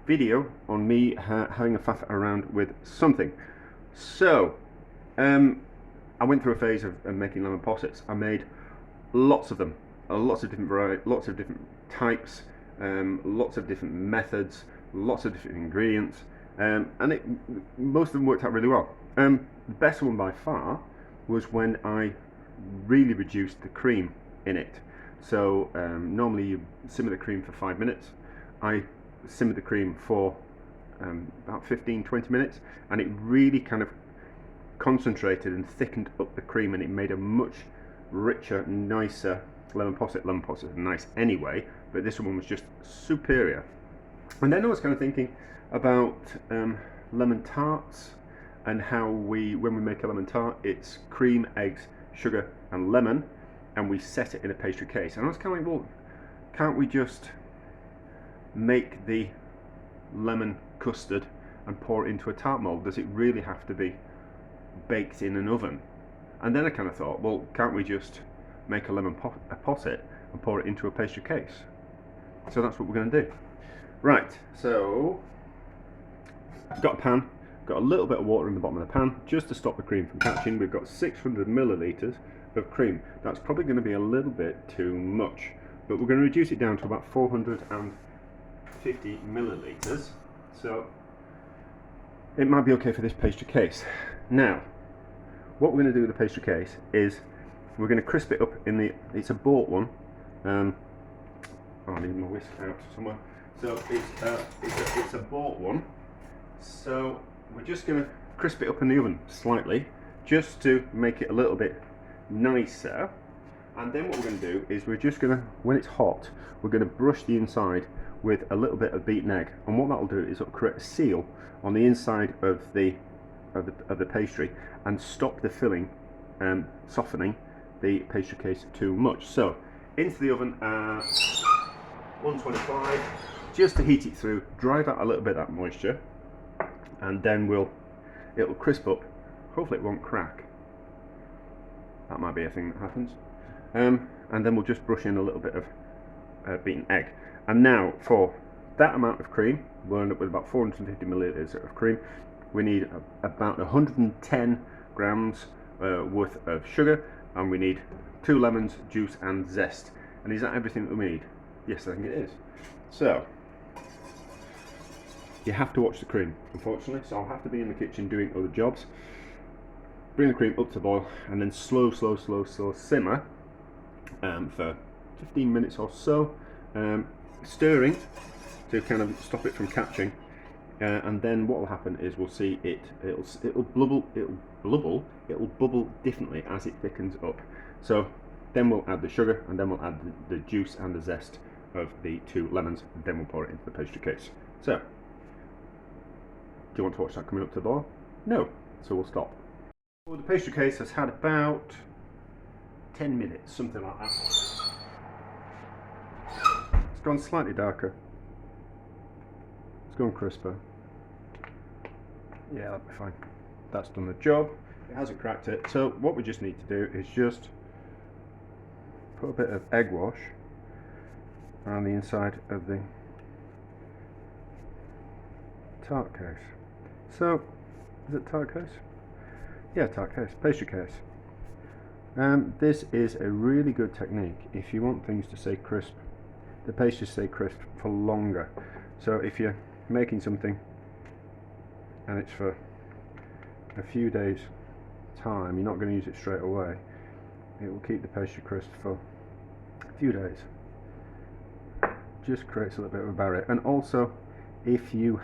video on me having a faff around with something. So, I went through a phase of making lemon possets. I made lots of them, lots of different varieties, lots of different types, lots of different methods, lots of different ingredients, most of them worked out really well. The best one by far was when I really reduced the cream in it. So normally you simmer the cream for 5 minutes. I simmered the cream for about 15-20 minutes, and it really kind of concentrated and thickened up the cream, and it made a much richer, nicer lemon posset. Lemon posset is nice anyway, but this one was just superior. And then I was kind of thinking about lemon tarts, and how when we make a lemon tart, it's cream, eggs, sugar and lemon, and we set it in a pastry case. And I was kind of like, well, can't we just make the lemon custard and pour it into a tart mold? Does it really have to be baked in an oven? And then I kind of thought, well, can't we just make a lemon posset and pour it into a pastry case? So that's what we're going to do. Right, so I've got a pan, got a little bit of water in the bottom of the pan just to stop the cream from catching. We've got 600 millilitres of cream. That's probably going to be a little bit too much, but we're going to reduce it down to about 450 millilitres. So it might be okay for this pastry case. Now, what we're going to do with the pastry case is we're going to crisp it up it's a bought one. I need my whisk out somewhere. So it's a bought one. So we're just going to crisp it up in the oven slightly, just to make it a little bit nicer. And then what we're going to do is we're just going to, when it's hot, we're going to brush the inside with a little bit of beaten egg. And what that'll do is it'll create a seal on the inside of the pastry and stop the filling softening the pastry case too much. So into the oven at 125, just to heat it through, drive out a little bit of that moisture, and then it'll crisp up. Hopefully it won't crack. That might be a thing that happens. And then we'll just brush in a little bit of beaten egg. And now for that amount of cream, we'll end up with about 450 millilitres of cream. We need about 110 grams worth of sugar, and we need 2 lemons, juice and zest. And is that everything that we need? Yes, I think it is. So you have to watch the cream, unfortunately, so I'll have to be in the kitchen doing other jobs. Bring the cream up to boil, and then slow simmer for 15 minutes or so, stirring to kind of stop it from catching. And then what will happen is we'll see it'll bubble differently as it thickens up. So then we'll add the sugar, and then we'll add the juice and the zest of the 2 lemons, and then we'll pour it into the pastry case. So, do you want to watch that coming up to the boil? No, so we'll stop. Well, the pastry case has had about 10 minutes, something like that. It's gone slightly darker. It's gone crisper. Yeah, that'll be fine. That's done the job. It hasn't cracked it. So what we just need to do is just put a bit of egg wash around the inside of the tart case. So, is it tart case? Yeah, tart case, pastry case. This is a really good technique if you want things to stay crisp, the pastry stay crisp for longer. So if you're making something and it's for a few days time, you're not going to use it straight away, it will keep the pastry crisp for a few days. Just creates a little bit of a barrier. And also, if you've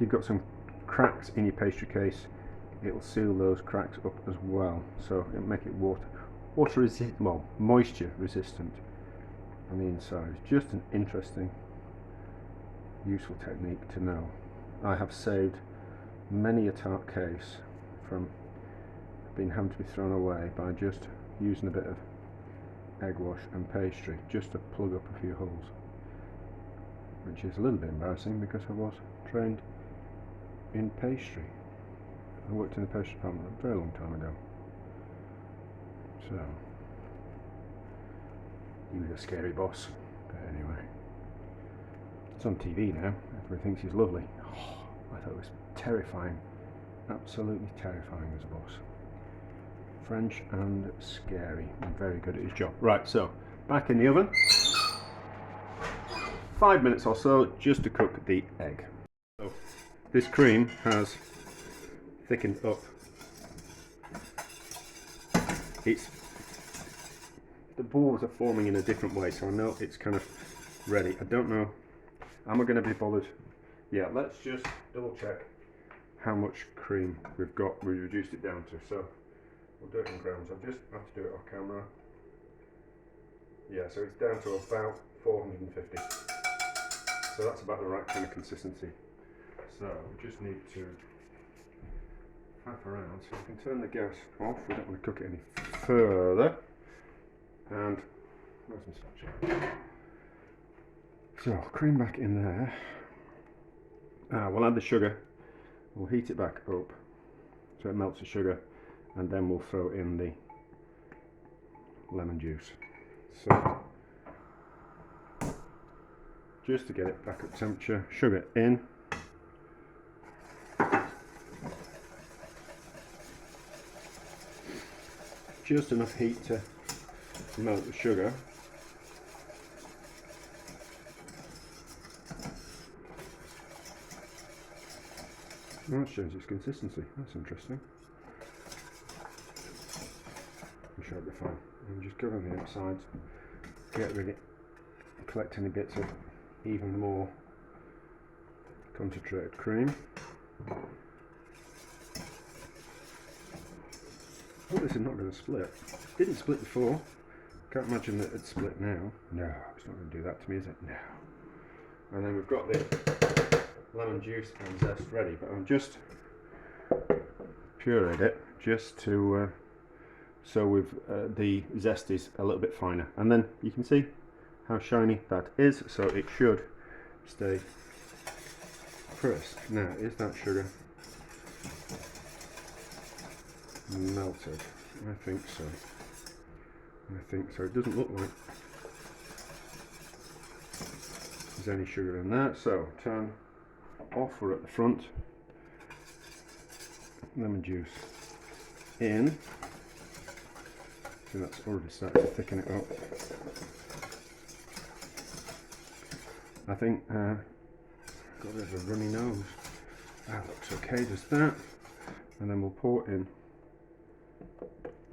got some cracks in your pastry case, it will seal those cracks up as well, so it'll make it moisture resistant on the inside. It's just an interesting, useful technique to know. I have saved many a tart case from being having to be thrown away by just using a bit of egg wash and pastry just to plug up a few holes, which is a little bit embarrassing because I was trained in pastry. I worked in the pastry department a very long time ago. So he was a scary boss, but anyway. It's on TV now. Everybody thinks he's lovely. Oh, I thought it was terrifying. Absolutely terrifying as a boss. French and scary. And very good at his job. Right, so back in the oven. 5 minutes or so just to cook the egg. So this cream has thickened up. The balls are forming in a different way, so I know it's kind of ready. I don't know, am I going to be bothered? Yeah, let's just double check how much cream we've got. We reduced it down to, so we'll do it in grams. I just have to do it off camera. Yeah, so it's down to about 450. So that's about the right kind of consistency. So we just need to faff around, so we can turn the gas off. We don't want to cook it any further. And where's my spatula? So cream back in there. We'll add the sugar. We'll heat it back up so it melts the sugar, and then we'll throw in the lemon juice. So just to get it back up temperature, sugar in. Just enough heat to melt the sugar. Oh, that's changed its consistency. That's interesting. I'm sure it'll be fine. And just go on the outsides, get rid of it, collect any bits of even more concentrated cream. Oh, this is not going to split. Didn't split before. Can't imagine that it'd split now. No, it's not going to do that to me, is it? No. And then we've got the lemon juice and zest ready, but I'm just pureed it just to so the zest is a little bit finer, and then you can see how shiny that is, so it should stay crisp. Now, is that sugar melted? I think so. I think so. It doesn't look like there's any sugar in there, so turn off. We're at the front. Lemon juice in. See, that's already started to thicken it up. I think got a bit of a runny nose. That looks okay, just that. And then we'll pour in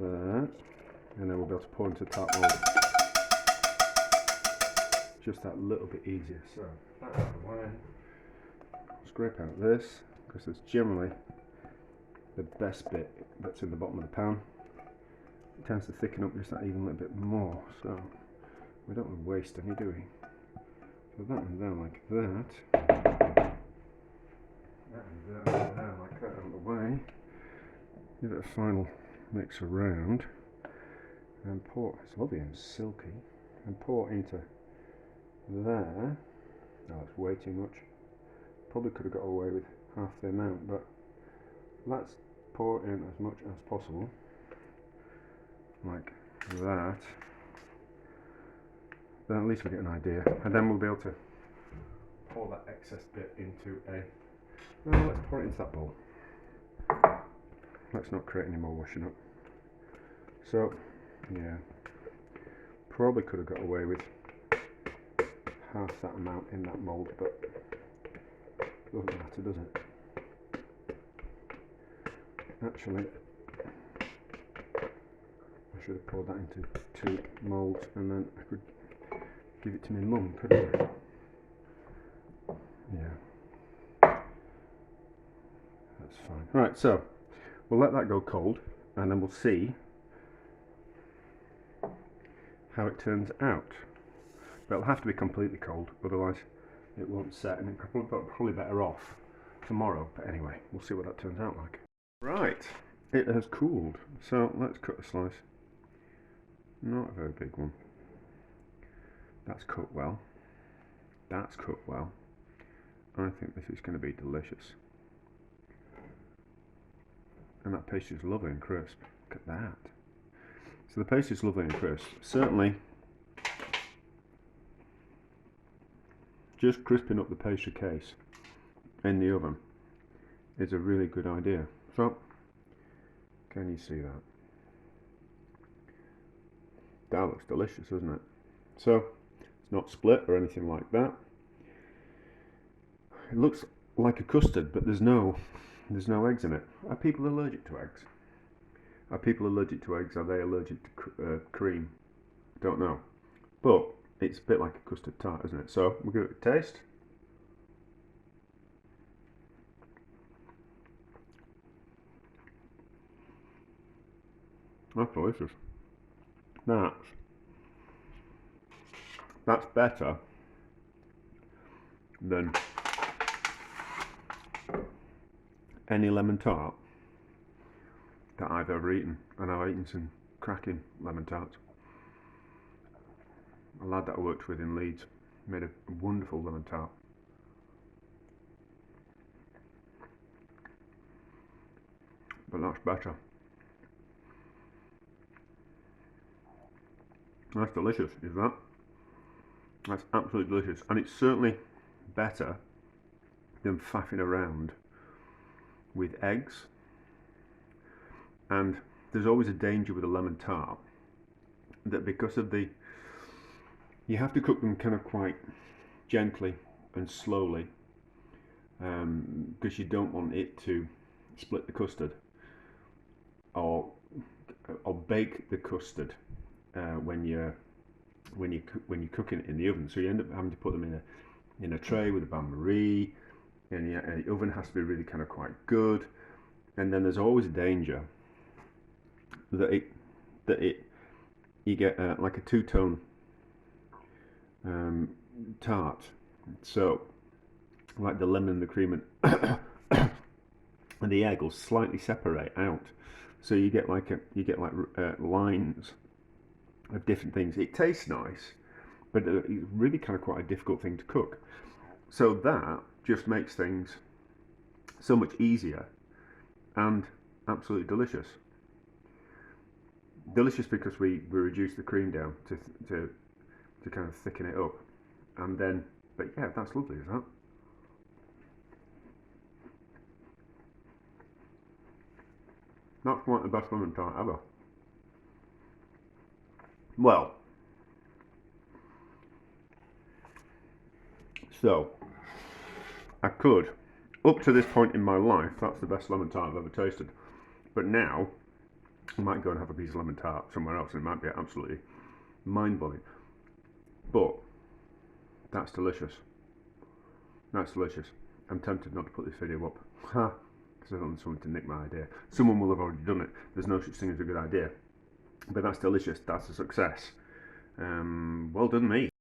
that, and then we'll be able to pour into the tart mold. Just that little bit easier. So that out of the way. Scrape out this, because it's generally the best bit that's in the bottom of the pan. It tends to thicken up just that even a little bit more, so we don't want to waste any, do we? So that one down like that. That one down like that out of the way. Give it a final mix around and pour. It's lovely and silky. And pour into there. Oh, it's way too much. Probably could have got away with half the amount, but let's pour in as much as possible, like that. Then at least we get an idea, and then we'll be able to pour that excess bit into a. Well, let's pour it into that bowl. Let's not create any more washing up. So, yeah, probably could have got away with half that amount in that mould, but doesn't matter, does it? Actually, I should have poured that into 2 moulds, and then I could give it to my mum, couldn't I? Yeah, that's fine. Right, so we'll let that go cold, and then we'll see how it turns out. But it'll have to be completely cold, otherwise it won't set, and it's probably better off tomorrow. But anyway, we'll see what that turns out like. Right, it has cooled, so let's cut a slice. Not a very big one. That's cooked well. That's cooked well. I think this is going to be delicious. And that pastry is lovely and crisp. Look at that. So the pastry is lovely and crisp. Certainly just crisping up the pastry case in the oven is a really good idea. So, can you see that? That looks delicious, doesn't it? So, it's not split or anything like that. It looks like a custard, but there's no eggs in it. Are people allergic to eggs? Are people allergic to eggs? Are they allergic to cream? Don't know. But it's a bit like a custard tart, isn't it? So we'll give it a taste. That's delicious. That's better than any lemon tart that I've ever eaten, and I've eaten some cracking lemon tarts. A lad that I worked with in Leeds made a wonderful lemon tart. But that's better. That's delicious, is that? That's absolutely delicious, and it's certainly better than faffing around with eggs. And there's always a danger with a lemon tart that because of you have to cook them kind of quite gently and slowly, because you don't want it to split the custard or bake the custard when you're cooking it in the oven. So you end up having to put them in a tray with a bain-marie, and the oven has to be really kind of quite good. And then there's always a danger that you get like a two-tone tart. So like the lemon and the cream and the egg will slightly separate out. So you get like lines of different things. It tastes nice, but it's really kind of quite a difficult thing to cook. So that just makes things so much easier and absolutely delicious. Delicious because we reduce the cream down to kind of thicken it up, and then, but yeah, that's lovely, isn't it? That's one of the best lemon tart ever. Well, so I could, up to this point in my life, that's the best lemon tart I've ever tasted. But now I might go and have a piece of lemon tart somewhere else, and it might be absolutely mind-blowing. But that's delicious. That's delicious. I'm tempted not to put this video up, because I don't want someone to nick my idea. Someone will have already done it. There's no such thing as a good idea. But that's delicious. That's a success. Well done me.